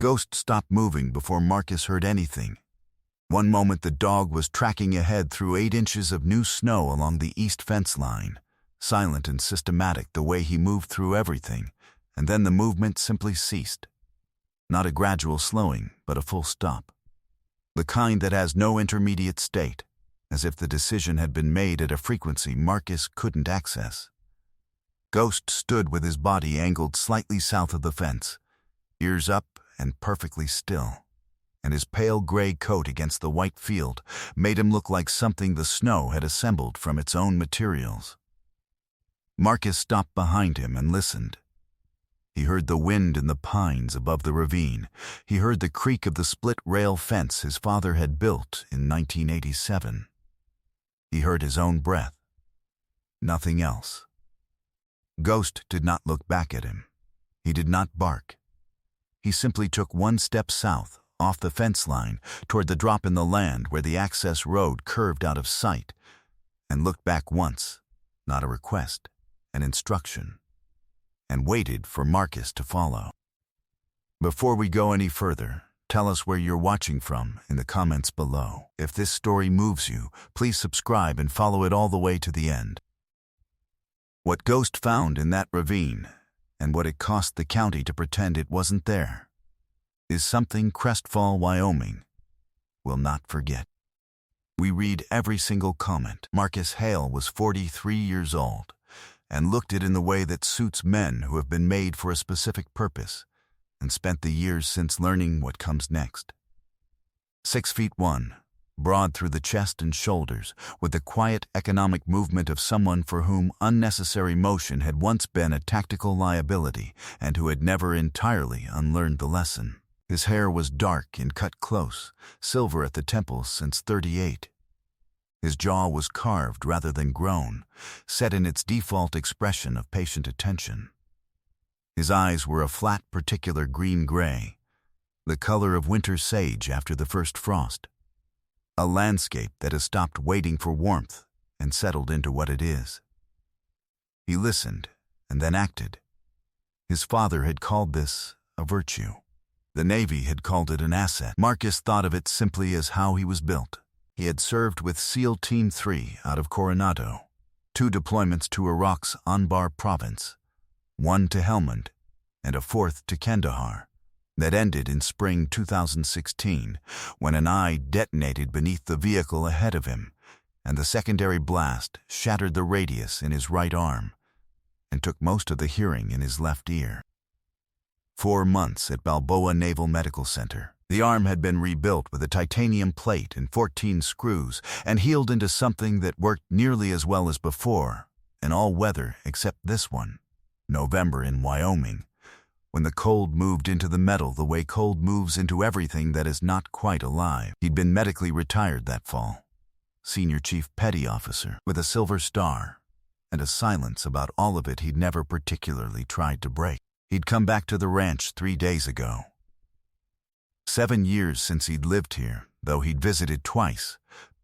Ghost stopped moving before Marcus heard anything. One moment the dog was tracking ahead through 8 inches of new snow along the east fence line, silent and systematic the way he moved through everything, and then the movement simply ceased. Not a gradual slowing, but a full stop. The kind that has no intermediate state, as if the decision had been made at a frequency Marcus couldn't access. Ghost stood with his body angled slightly south of the fence, ears up and perfectly still, and his pale gray coat against the white field made him look like something the snow had assembled from its own materials. Marcus stopped behind him and listened. He heard the wind in the pines above the ravine. He heard the creak of the split-rail fence his father had built in 1987. He heard his own breath. Nothing else. Ghost did not look back at him. He did not bark. He simply took 1 step south, off the fence line, toward the drop in the land where the access road curved out of sight, and looked back once, not a request, an instruction, and waited for Marcus to follow. Before we go any further, tell us where you're watching from in the comments below. If this story moves you, please subscribe and follow it all the way to the end. What Ghost found in that ravine, and what it cost the county to pretend it wasn't there, is something Crestfall, Wyoming will not forget. We read every single comment. Marcus Hale was 43 years old and looked it in the way that suits men who have been made for a specific purpose and spent the years since learning what comes next. 6'1", broad through the chest and shoulders, with the quiet economic movement of someone for whom unnecessary motion had once been a tactical liability and who had never entirely unlearned the lesson. His hair was dark and cut close, silver at the temples since 38. His jaw was carved rather than grown, set in its default expression of patient attention. His eyes were a flat particular green-gray, the color of winter sage after the first frost. A landscape that has stopped waiting for warmth and settled into what it is. He listened and then acted. His father had called this a virtue. The Navy had called it an asset. Marcus thought of it simply as how he was built. He had served with SEAL Team 3 out of Coronado, 2 deployments to Iraq's Anbar province, 1 to Helmand, and a 4th to Kandahar, that ended in spring 2016 when an eye detonated beneath the vehicle ahead of him, and the secondary blast shattered the radius in his right arm and took most of the hearing in his left ear. 4 months at Balboa Naval Medical Center. The arm had been rebuilt with a titanium plate and 14 screws and healed into something that worked nearly as well as before, in all weather except this one, November in Wyoming, when the cold moved into the metal the way cold moves into everything that is not quite alive. He'd been medically retired that fall, Senior Chief Petty Officer, with a Silver Star, and a silence about all of it he'd never particularly tried to break. He'd come back to the ranch 3 days ago. 7 years since he'd lived here, though he'd visited twice,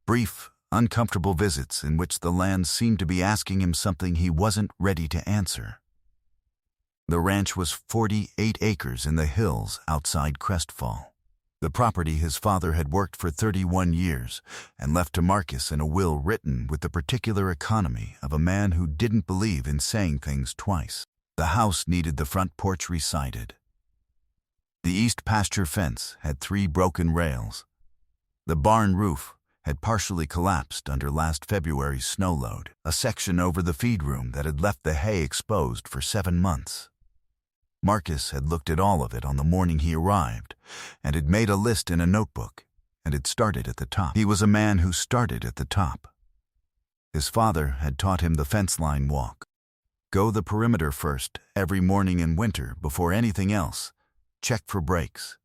brief, uncomfortable visits in which the land seemed to be asking him something he wasn't ready to answer. The ranch was 48 acres in the hills outside Crestfall. The property his father had worked for 31 years and left to Marcus in a will written with the particular economy of a man who didn't believe in saying things twice. The house needed the front porch resided. The east pasture fence had 3 broken rails. The barn roof had partially collapsed under last February's snow load, a section over the feed room that had left the hay exposed for 7 months. Marcus had looked at all of it on the morning he arrived, and had made a list in a notebook, and had started at the top. He was a man who started at the top. His father had taught him the fence line walk. Go the perimeter first, every morning in winter, before anything else. Check for breaks,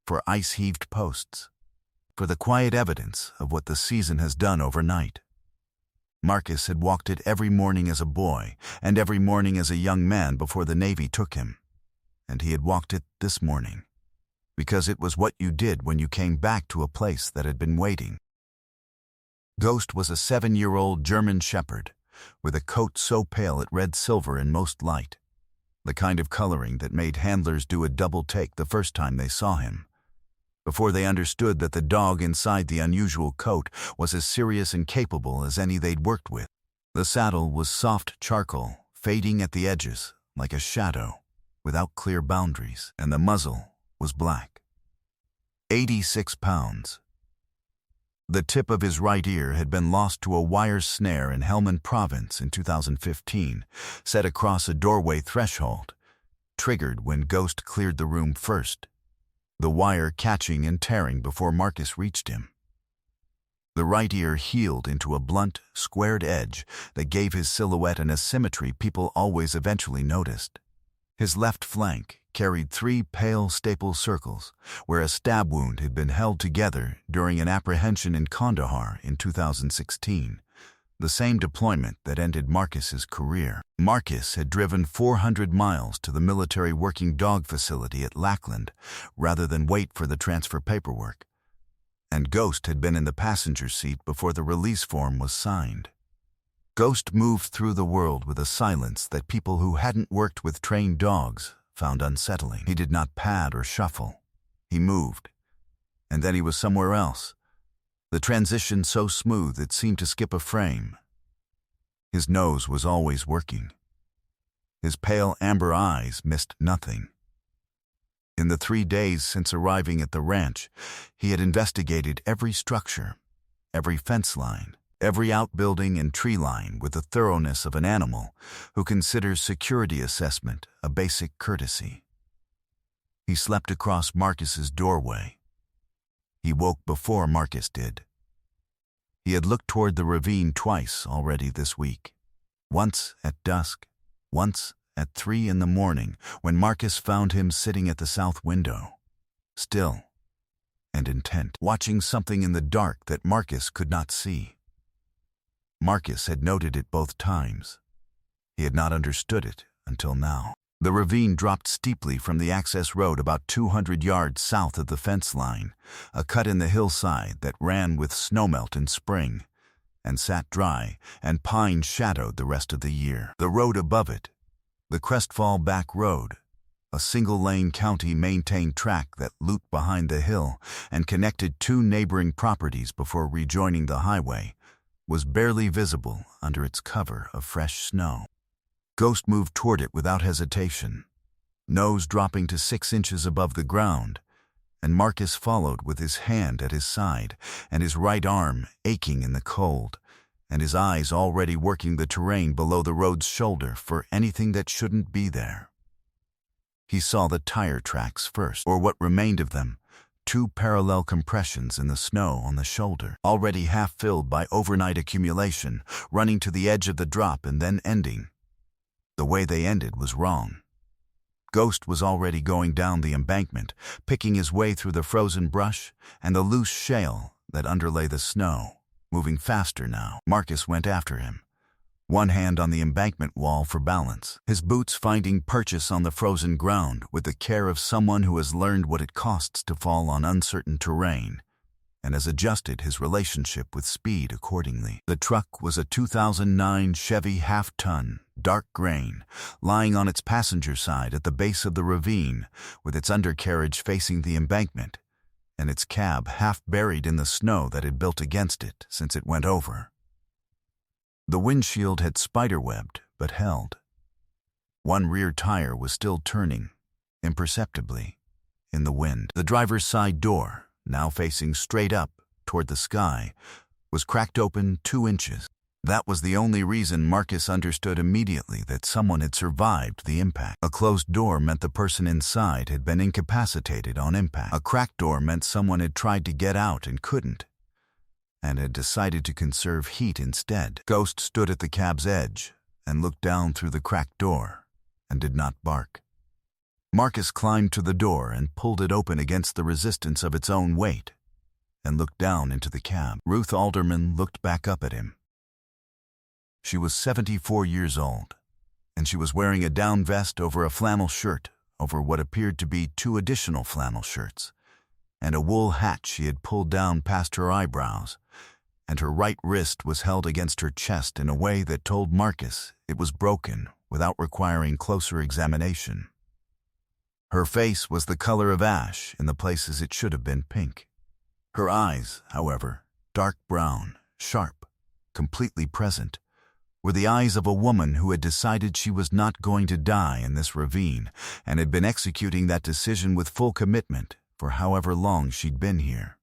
for ice-heaved posts, for the quiet evidence of what the season has done overnight. Marcus had walked it every morning as a boy, and every morning as a young man before the Navy took him. And he had walked it this morning, because it was what you did when you came back to a place that had been waiting. Ghost was a 7-year-old German Shepherd, with a coat so pale it read silver in most light. the kind of coloring that made handlers do a double take the first time they saw him, before they understood that the dog inside the unusual coat was as serious and capable as any they'd worked with. The saddle was soft charcoal, fading at the edges like a shadow, without clear boundaries, and the muzzle was black. 86 pounds. The tip of his right ear had been lost to a wire snare in Helmand Province in 2015, set across a doorway threshold, triggered when Ghost cleared the room first, the wire catching and tearing before Marcus reached him. The right ear healed into a blunt, squared edge that gave his silhouette an asymmetry people always eventually noticed. His left flank carried 3 pale staple circles, where a stab wound had been held together during an apprehension in Kandahar in 2016, the same deployment that ended Marcus's career. Marcus had driven 400 miles to the military working dog facility at Lackland rather than wait for the transfer paperwork, and Ghost had been in the passenger seat before the release form was signed. Ghost moved through the world with a silence that people who hadn't worked with trained dogs found unsettling. He did not pad or shuffle. He moved, and then he was somewhere else, the transition so smooth it seemed to skip a frame. His nose was always working. His pale amber eyes missed nothing. In the 3 days since arriving at the ranch, he had investigated every structure, every fence line, every outbuilding and tree line with the thoroughness of an animal who considers security assessment a basic courtesy. He slept across Marcus's doorway. He woke before Marcus did. He had looked toward the ravine twice already this week, once at dusk, once at 3 in the morning when Marcus found him sitting at the south window, still and intent, watching something in the dark that Marcus could not see. Marcus had noted it both times. He had not understood it until now. The ravine dropped steeply from the access road about 200 yards south of the fence line, a cut in the hillside that ran with snowmelt in spring and sat dry, and pine shadowed the rest of the year. The road above it, the Crestfall Back Road, a single-lane county-maintained track that looped behind the hill and connected 2 neighboring properties before rejoining the highway, was barely visible under its cover of fresh snow. Ghost moved toward it without hesitation, nose dropping to 6 inches above the ground, and Marcus followed with his hand at his side and his right arm aching in the cold, and his eyes already working the terrain below the road's shoulder for anything that shouldn't be there. He saw the tire tracks first, or what remained of them, 2 parallel compressions in the snow on the shoulder, already half filled by overnight accumulation, running to the edge of the drop and then ending. The way they ended was wrong. Ghost was already going down the embankment, picking his way through the frozen brush and the loose shale that underlay the snow, moving faster now. Marcus went after him, one hand on the embankment wall for balance, his boots finding purchase on the frozen ground with the care of someone who has learned what it costs to fall on uncertain terrain and has adjusted his relationship with speed accordingly. The truck was a 2009 Chevy half-ton, dark grain, lying on its passenger side at the base of the ravine, with its undercarriage facing the embankment, and its cab half buried in the snow that had built against it since it went over. The windshield had spiderwebbed, but held. One rear tire was still turning, imperceptibly, in the wind. The driver's side door, now facing straight up toward the sky, was cracked open 2 inches. That was the only reason Marcus understood immediately that someone had survived the impact. A closed door meant the person inside had been incapacitated on impact. A cracked door meant someone had tried to get out and couldn't, and had decided to conserve heat instead. Ghost stood at the cab's edge and looked down through the cracked door and did not bark. Marcus climbed to the door and pulled it open against the resistance of its own weight and looked down into the cab. Ruth Alderman looked back up at him. She was 74 years old, and she was wearing a down vest over a flannel shirt over what appeared to be 2 additional flannel shirts, and a wool hat she had pulled down past her eyebrows, and her right wrist was held against her chest in a way that told Marcus it was broken without requiring closer examination. Her face was the color of ash in the places it should have been pink. Her eyes, however, dark brown, sharp, completely present, were the eyes of a woman who had decided she was not going to die in this ravine and had been executing that decision with full commitment for however long she'd been here.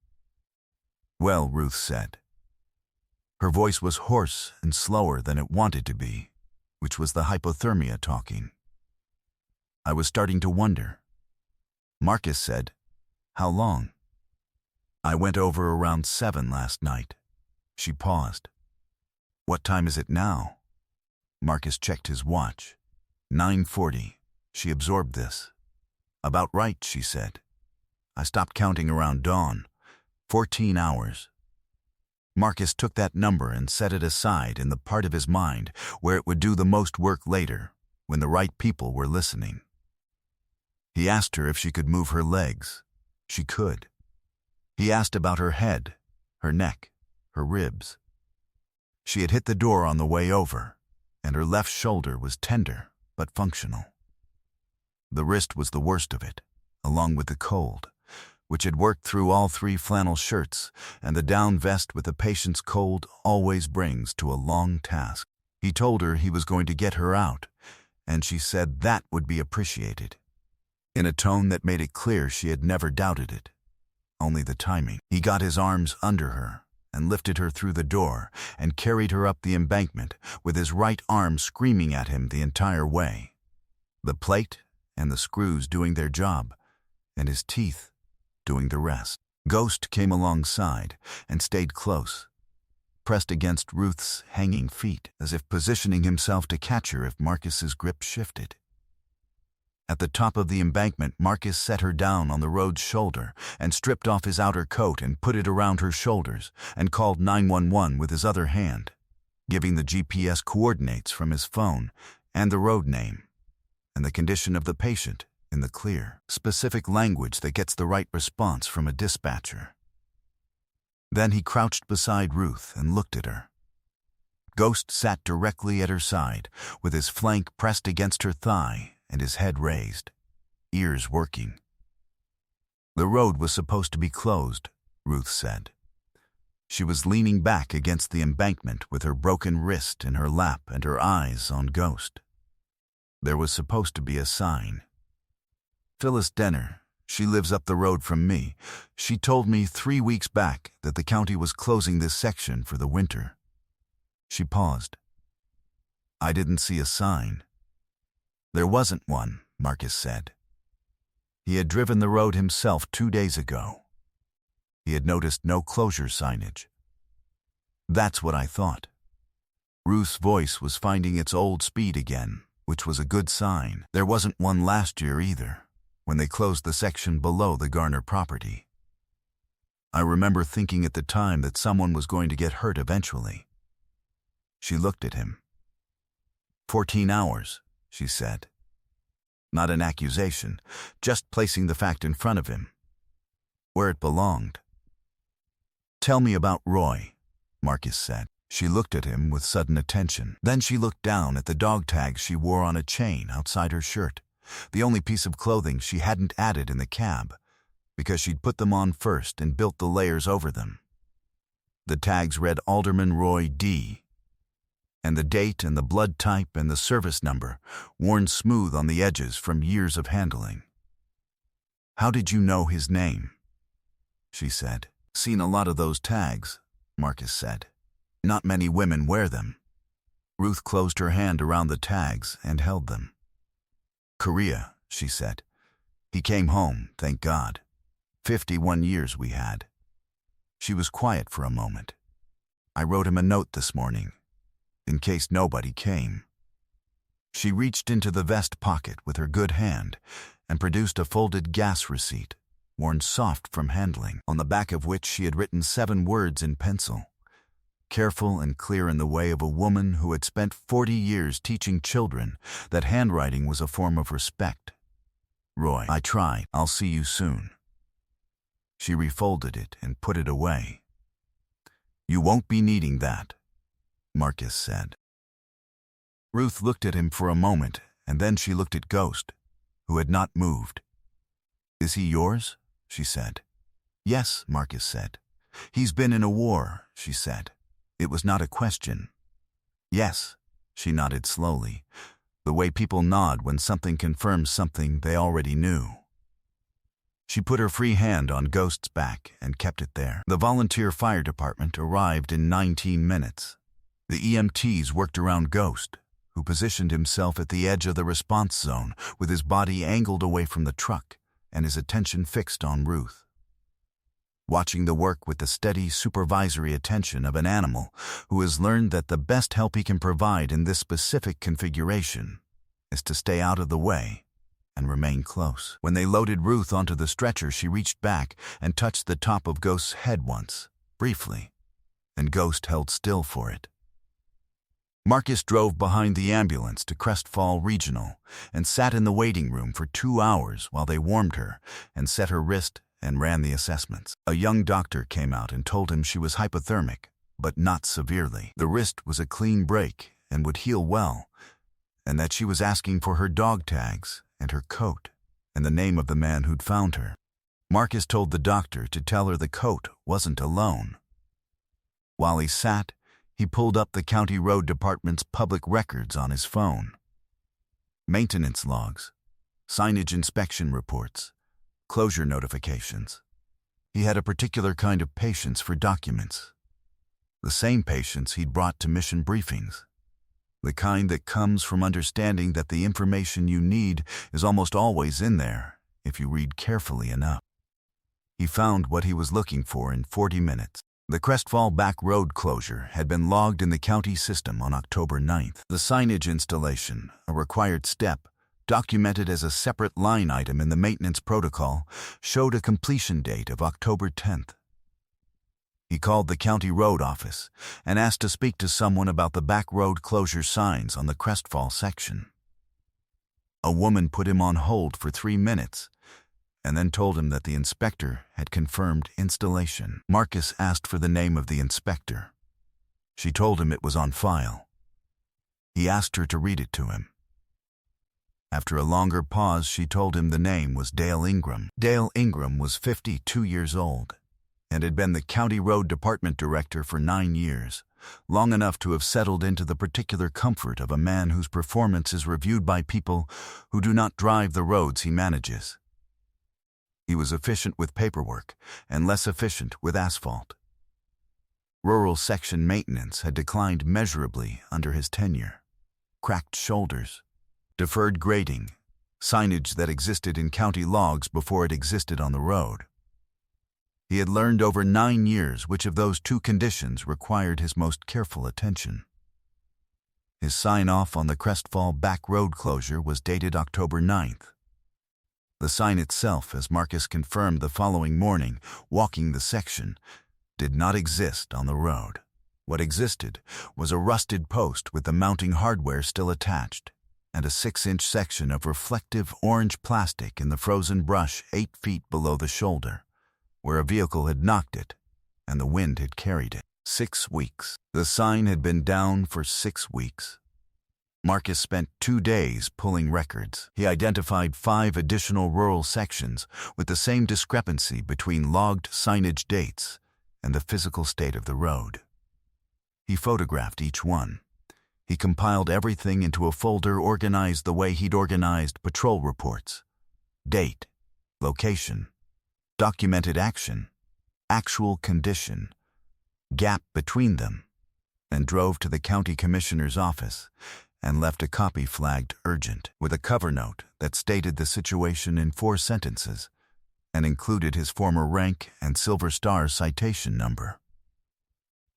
"Well," Ruth said. Her voice was hoarse and slower than it wanted to be, which was the hypothermia talking. I was starting to wonder. Marcus said, "How long?" "I went over around 7 last night." She paused. "What time is it now?" Marcus checked his watch. 9:40. She absorbed this. "About right," she said. "I stopped counting around dawn. 14 hours. Marcus took that number and set it aside in the part of his mind where it would do the most work later, when the right people were listening. He asked her if she could move her legs. She could. He asked about her head, her neck, her ribs. She had hit the door on the way over, and her left shoulder was tender but functional. The wrist was the worst of it, along with the cold, which had worked through all 3 flannel shirts and the down vest with a patient's cold always brings to a long task. He told her he was going to get her out, and she said that would be appreciated, in a tone that made it clear she had never doubted it. Only the timing. He got his arms under her and lifted her through the door and carried her up the embankment with his right arm screaming at him the entire way. The plate and the screws doing their job, and his teeth doing the rest. Ghost came alongside and stayed close, pressed against Ruth's hanging feet as if positioning himself to catch her if Marcus's grip shifted. At the top of the embankment, Marcus set her down on the road's shoulder and stripped off his outer coat and put it around her shoulders and called 911 with his other hand, giving the GPS coordinates from his phone and the road name and the condition of the patient in the clear, specific language that gets the right response from a dispatcher. Then he crouched beside Ruth and looked at her. Ghost sat directly at her side, with his flank pressed against her thigh and his head raised, ears working. The road was supposed to be closed, Ruth said. She was leaning back against the embankment with her broken wrist in her lap and her eyes on Ghost. There was supposed to be a sign. "Phyllis Denner, she lives up the road from me. She told me 3 weeks back that the county was closing this section for the winter." She paused. "I didn't see a sign." "There wasn't one," Marcus said. He had driven the road himself 2 days ago. He had noticed no closure signage. "That's what I thought." Ruth's voice was finding its old speed again, which was a good sign. "There wasn't one last year either, when they closed the section below the Garner property. I remember thinking at the time that someone was going to get hurt eventually." She looked at him. 14 hours, she said. Not an accusation, just placing the fact in front of him, where it belonged. "Tell me about Roy," Marcus said. She looked at him with sudden attention. Then she looked down at the dog tags she wore on a chain outside her shirt, the only piece of clothing she hadn't added in the cab, because she'd put them on first and built the layers over them. The tags read Alderman Roy D., and the date and the blood type and the service number worn smooth on the edges from years of handling. "How did you know his name?" she said. "Seen a lot of those tags," Marcus said. "Not many women wear them." Ruth closed her hand around the tags and held them. "Korea," she said. "He came home, thank God. 51 years we had." She was quiet for a moment. "I wrote him a note this morning, in case nobody came." She reached into the vest pocket with her good hand and produced a folded gas receipt, worn soft from handling, on the back of which she had written 7 words in pencil, careful and clear in the way of a woman who had spent 40 years teaching children that handwriting was a form of respect. "Roy, I tried. I'll see you soon." She refolded it and put it away. "You won't be needing that," Marcus said. Ruth looked at him for a moment, and then she looked at Ghost, who had not moved. "Is he yours?" she said. "Yes," Marcus said. "He's been in a war," she said. It was not a question. "Yes," she nodded slowly, the way people nod when something confirms something they already knew. She put her free hand on Ghost's back and kept it there. The volunteer fire department arrived in 19 minutes. The EMTs worked around Ghost, who positioned himself at the edge of the response zone with his body angled away from the truck and his attention fixed on Ruth. Watching the work with the steady supervisory attention of an animal who has learned that the best help he can provide in this specific configuration is to stay out of the way and remain close. When they loaded Ruth onto the stretcher, she reached back and touched the top of Ghost's head once, briefly, and Ghost held still for it. Marcus drove behind the ambulance to Crestfall Regional and sat in the waiting room for 2 hours while they warmed her and set her wrist and ran the assessments. A young doctor came out and told him she was hypothermic, but not severely. The wrist was a clean break and would heal well, and that she was asking for her dog tags and her coat and the name of the man who'd found her. Marcus told the doctor to tell her the coat wasn't alone. While he sat, he pulled up the County Road Department's public records on his phone. Maintenance logs, signage inspection reports, closure notifications. He had a particular kind of patience for documents. The same patience he'd brought to mission briefings. The kind that comes from understanding that the information you need is almost always in there if you read carefully enough. He found what he was looking for in 40 minutes. The Crestfall Back Road closure had been logged in the county system on October 9th. The signage installation, a required step, documented as a separate line item in the maintenance protocol, showed a completion date of October 10th. He called the county road office and asked to speak to someone about the back road closure signs on the Crestfall section. A woman put him on hold for 3 minutes and then told him that the inspector had confirmed installation. Marcus asked for the name of the inspector. She told him it was on file. He asked her to read it to him. After a longer pause, she told him the name was Dale Ingram. Dale Ingram was 52 years old and had been the County Road Department director for 9 years, long enough to have settled into the particular comfort of a man whose performance is reviewed by people who do not drive the roads he manages. He was efficient with paperwork and less efficient with asphalt. Rural section maintenance had declined measurably under his tenure. Cracked shoulders, deferred grading, signage that existed in county logs before it existed on the road. He had learned over 9 years which of those 2 conditions required his most careful attention. His sign-off on the Crestfall Back Road closure was dated October 9th. The sign itself, as Marcus confirmed the following morning, walking the section, did not exist on the road. What existed was a rusted post with the mounting hardware still attached, and a 6-inch section of reflective orange plastic in the frozen brush 8 feet below the shoulder, where a vehicle had knocked it, and the wind had carried it. 6 weeks. The sign had been down for 6 weeks. Marcus spent 2 days pulling records. He identified 5 additional rural sections with the same discrepancy between logged signage dates and the physical state of the road. He photographed each one. He compiled everything into a folder organized the way he'd organized patrol reports. Date, location, documented action, actual condition, gap between them, and drove to the county commissioner's office and left a copy flagged urgent with a cover note that stated the situation in 4 sentences and included his former rank and Silver Star citation number.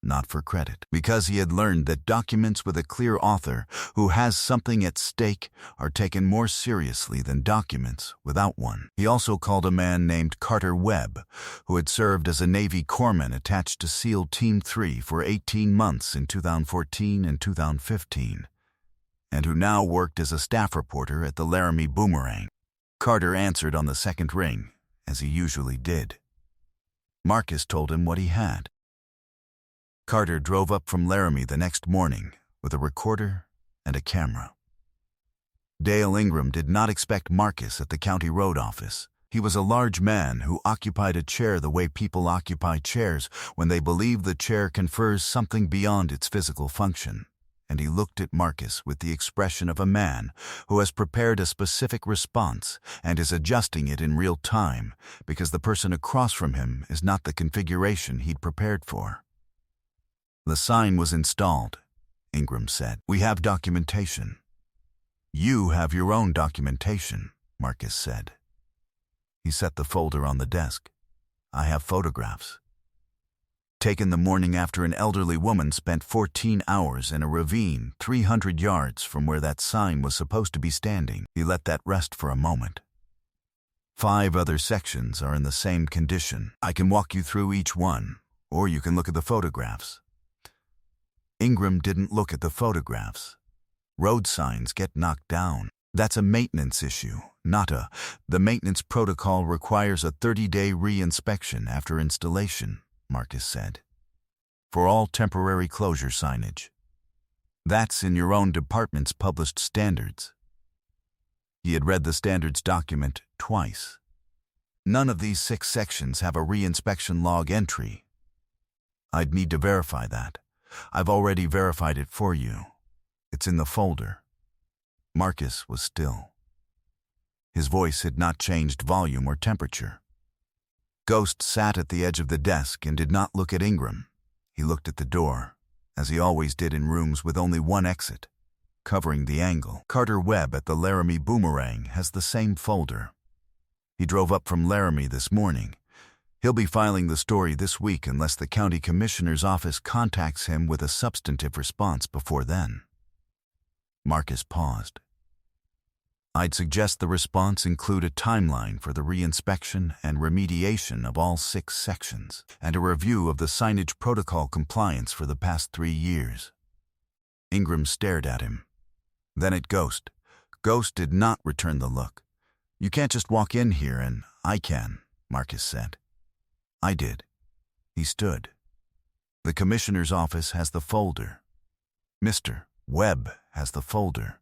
Not for credit, because he had learned that documents with a clear author who has something at stake are taken more seriously than documents without one. He also called a man named Carter Webb, who had served as a Navy corpsman attached to SEAL Team 3 for 18 months in 2014 and 2015. And who now worked as a staff reporter at the Laramie Boomerang. Carter answered on the second ring, as he usually did. Marcus told him what he had. Carter drove up from Laramie the next morning with a recorder and a camera. Dale Ingram did not expect Marcus at the county road office. He was a large man who occupied a chair the way people occupy chairs when they believe the chair confers something beyond its physical function. And he looked at Marcus with the expression of a man who has prepared a specific response and is adjusting it in real time because the person across from him is not the configuration he'd prepared for. "The sign was installed," Ingram said. "We have documentation." "You have your own documentation," Marcus said. He set the folder on the desk. "I have photographs. Taken the morning after an elderly woman spent 14 hours in a ravine 300 yards from where that sign was supposed to be standing." He let that rest for a moment. 5 other sections are in the same condition. I can walk you through each one, or you can look at the photographs. Ingram didn't look at the photographs. Road signs get knocked down. That's a maintenance issue, not a... The maintenance protocol requires a 30-day re-inspection after installation, Marcus said, for all temporary closure signage. That's in your own department's published standards. He had read the standards document twice. None of these 6 sections have a re-inspection log entry. I'd need to verify that. I've already verified it for you. It's in the folder. Marcus was still. His voice had not changed volume or temperature. Ghost sat at the edge of the desk and did not look at Ingram. He looked at the door, as he always did in rooms with only one exit, covering the angle. Carter Webb at the Laramie Boomerang has the same folder. He drove up from Laramie this morning. He'll be filing the story this week unless the county commissioner's office contacts him with a substantive response before then. Marcus paused. I'd suggest the response include a timeline for the reinspection and remediation of all 6 sections, and a review of the signage protocol compliance for the past 3 years. Ingram stared at him. Then at Ghost. Ghost did not return the look. "You can't just walk in here and I can," Marcus said. "I did." He stood. "The commissioner's office has the folder. Mr. Webb has the folder.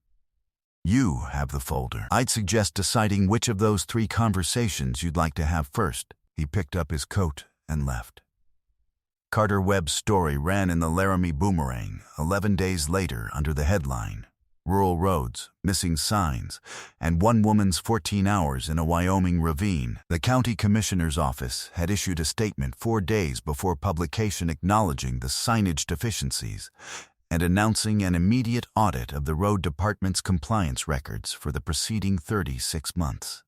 You have the folder. I'd suggest deciding which of those 3 conversations you'd like to have first." He picked up his coat and left. Carter Webb's story ran in the Laramie Boomerang 11 days later under the headline, "Rural Roads, Missing Signs, and One Woman's 14 Hours in a Wyoming Ravine." The county commissioner's office had issued a statement 4 days before publication acknowledging the signage deficiencies and announcing an immediate audit of the road department's compliance records for the preceding 36 months.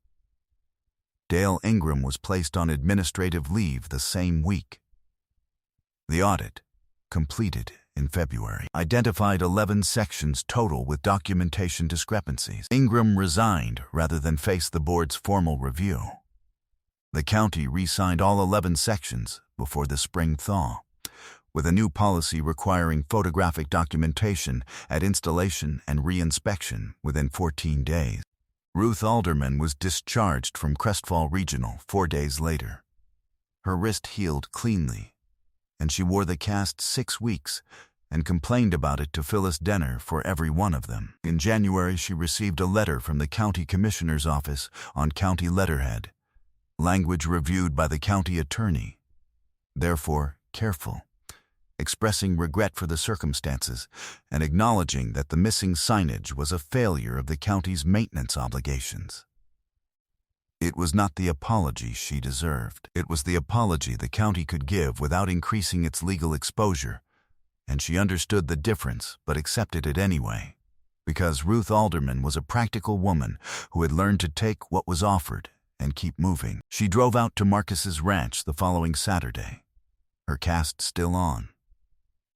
Dale Ingram was placed on administrative leave the same week. The audit, completed in February, identified 11 sections total with documentation discrepancies. Ingram resigned rather than face the board's formal review. The county re-signed all 11 sections before the spring thaw, with a new policy requiring photographic documentation at installation and re-inspection within 14 days. Ruth Alderman was discharged from Crestfall Regional 4 days later. Her wrist healed cleanly, and she wore the cast 6 weeks and complained about it to Phyllis Denner for every one of them. In January, she received a letter from the county commissioner's office on county letterhead, language reviewed by the county attorney, therefore careful, expressing regret for the circumstances and acknowledging that the missing signage was a failure of the county's maintenance obligations. It was not the apology she deserved. It was the apology the county could give without increasing its legal exposure, and she understood the difference but accepted it anyway, because Ruth Alderman was a practical woman who had learned to take what was offered and keep moving. She drove out to Marcus's ranch the following Saturday, her cast still on,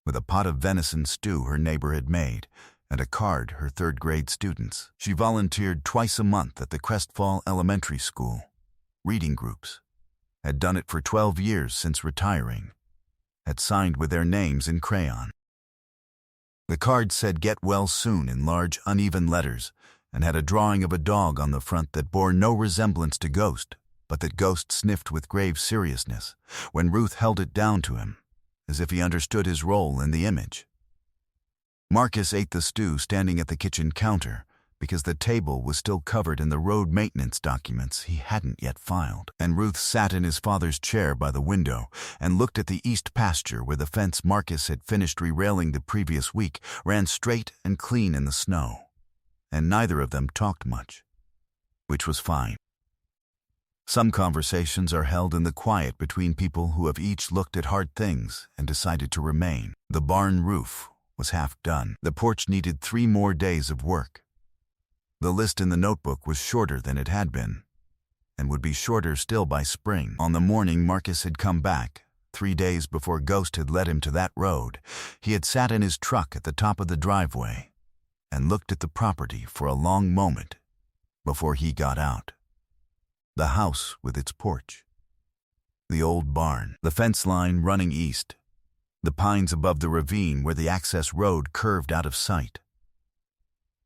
with a pot of venison stew her neighbor had made and a card her 3rd-grade students. She volunteered twice a month at the Crestfall Elementary School, reading groups, had done it for 12 years since retiring, had signed with their names in crayon. The card said "Get well soon" in large, uneven letters and had a drawing of a dog on the front that bore no resemblance to Ghost, but that Ghost sniffed with grave seriousness when Ruth held it down to him, as if he understood his role in the image. Marcus ate the stew standing at the kitchen counter because the table was still covered in the road maintenance documents he hadn't yet filed. And Ruth sat in his father's chair by the window and looked at the east pasture where the fence Marcus had finished re-railing the previous week ran straight and clean in the snow. And neither of them talked much, which was fine. Some conversations are held in the quiet between people who have each looked at hard things and decided to remain. The barn roof was half done. The porch needed 3 more days of work. The list in the notebook was shorter than it had been, and would be shorter still by spring. On the morning Marcus had come back, 3 days before Ghost had led him to that road, he had sat in his truck at the top of the driveway and looked at the property for a long moment before he got out. The house with its porch, the old barn, the fence line running east, the pines above the ravine where the access road curved out of sight.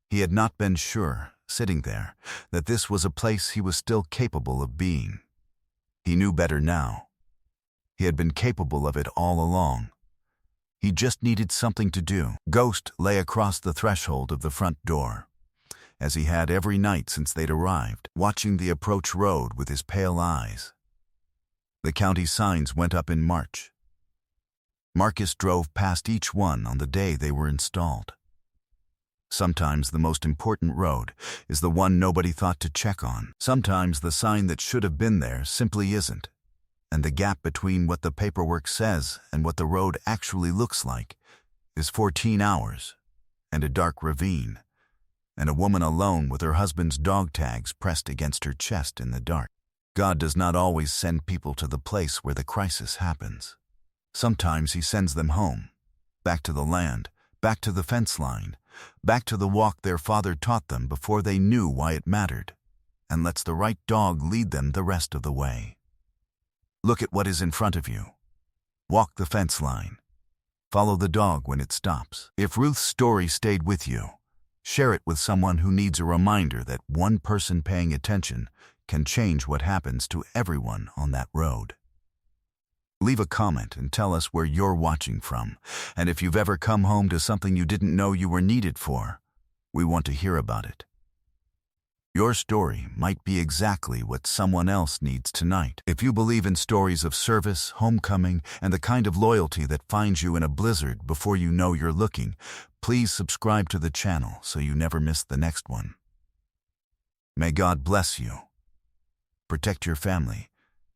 He had not been sure, sitting there, that this was a place he was still capable of being. He knew better now. He had been capable of it all along. He just needed something to do. Ghost lay across the threshold of the front door, as he had every night since they'd arrived, watching the approach road with his pale eyes. The county signs went up in March. Marcus drove past each one on the day they were installed. Sometimes the most important road is the one nobody thought to check on. Sometimes the sign that should have been there simply isn't, and the gap between what the paperwork says and what the road actually looks like is 14 hours, and a dark ravine, and a woman alone with her husband's dog tags pressed against her chest in the dark. God does not always send people to the place where the crisis happens. Sometimes he sends them home, back to the land, back to the fence line, back to the walk their father taught them before they knew why it mattered, and lets the right dog lead them the rest of the way. Look at what is in front of you. Walk the fence line. Follow the dog when it stops. If Ruth's story stayed with you, share it with someone who needs a reminder that one person paying attention can change what happens to everyone on that road. Leave a comment and tell us where you're watching from, and if you've ever come home to something you didn't know you were needed for, we want to hear about it. Your story might be exactly what someone else needs tonight. If you believe in stories of service, homecoming, and the kind of loyalty that finds you in a blizzard before you know you're looking, please subscribe to the channel so you never miss the next one. May God bless you, protect your family,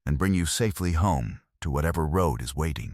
and bring you safely home to whatever road is waiting.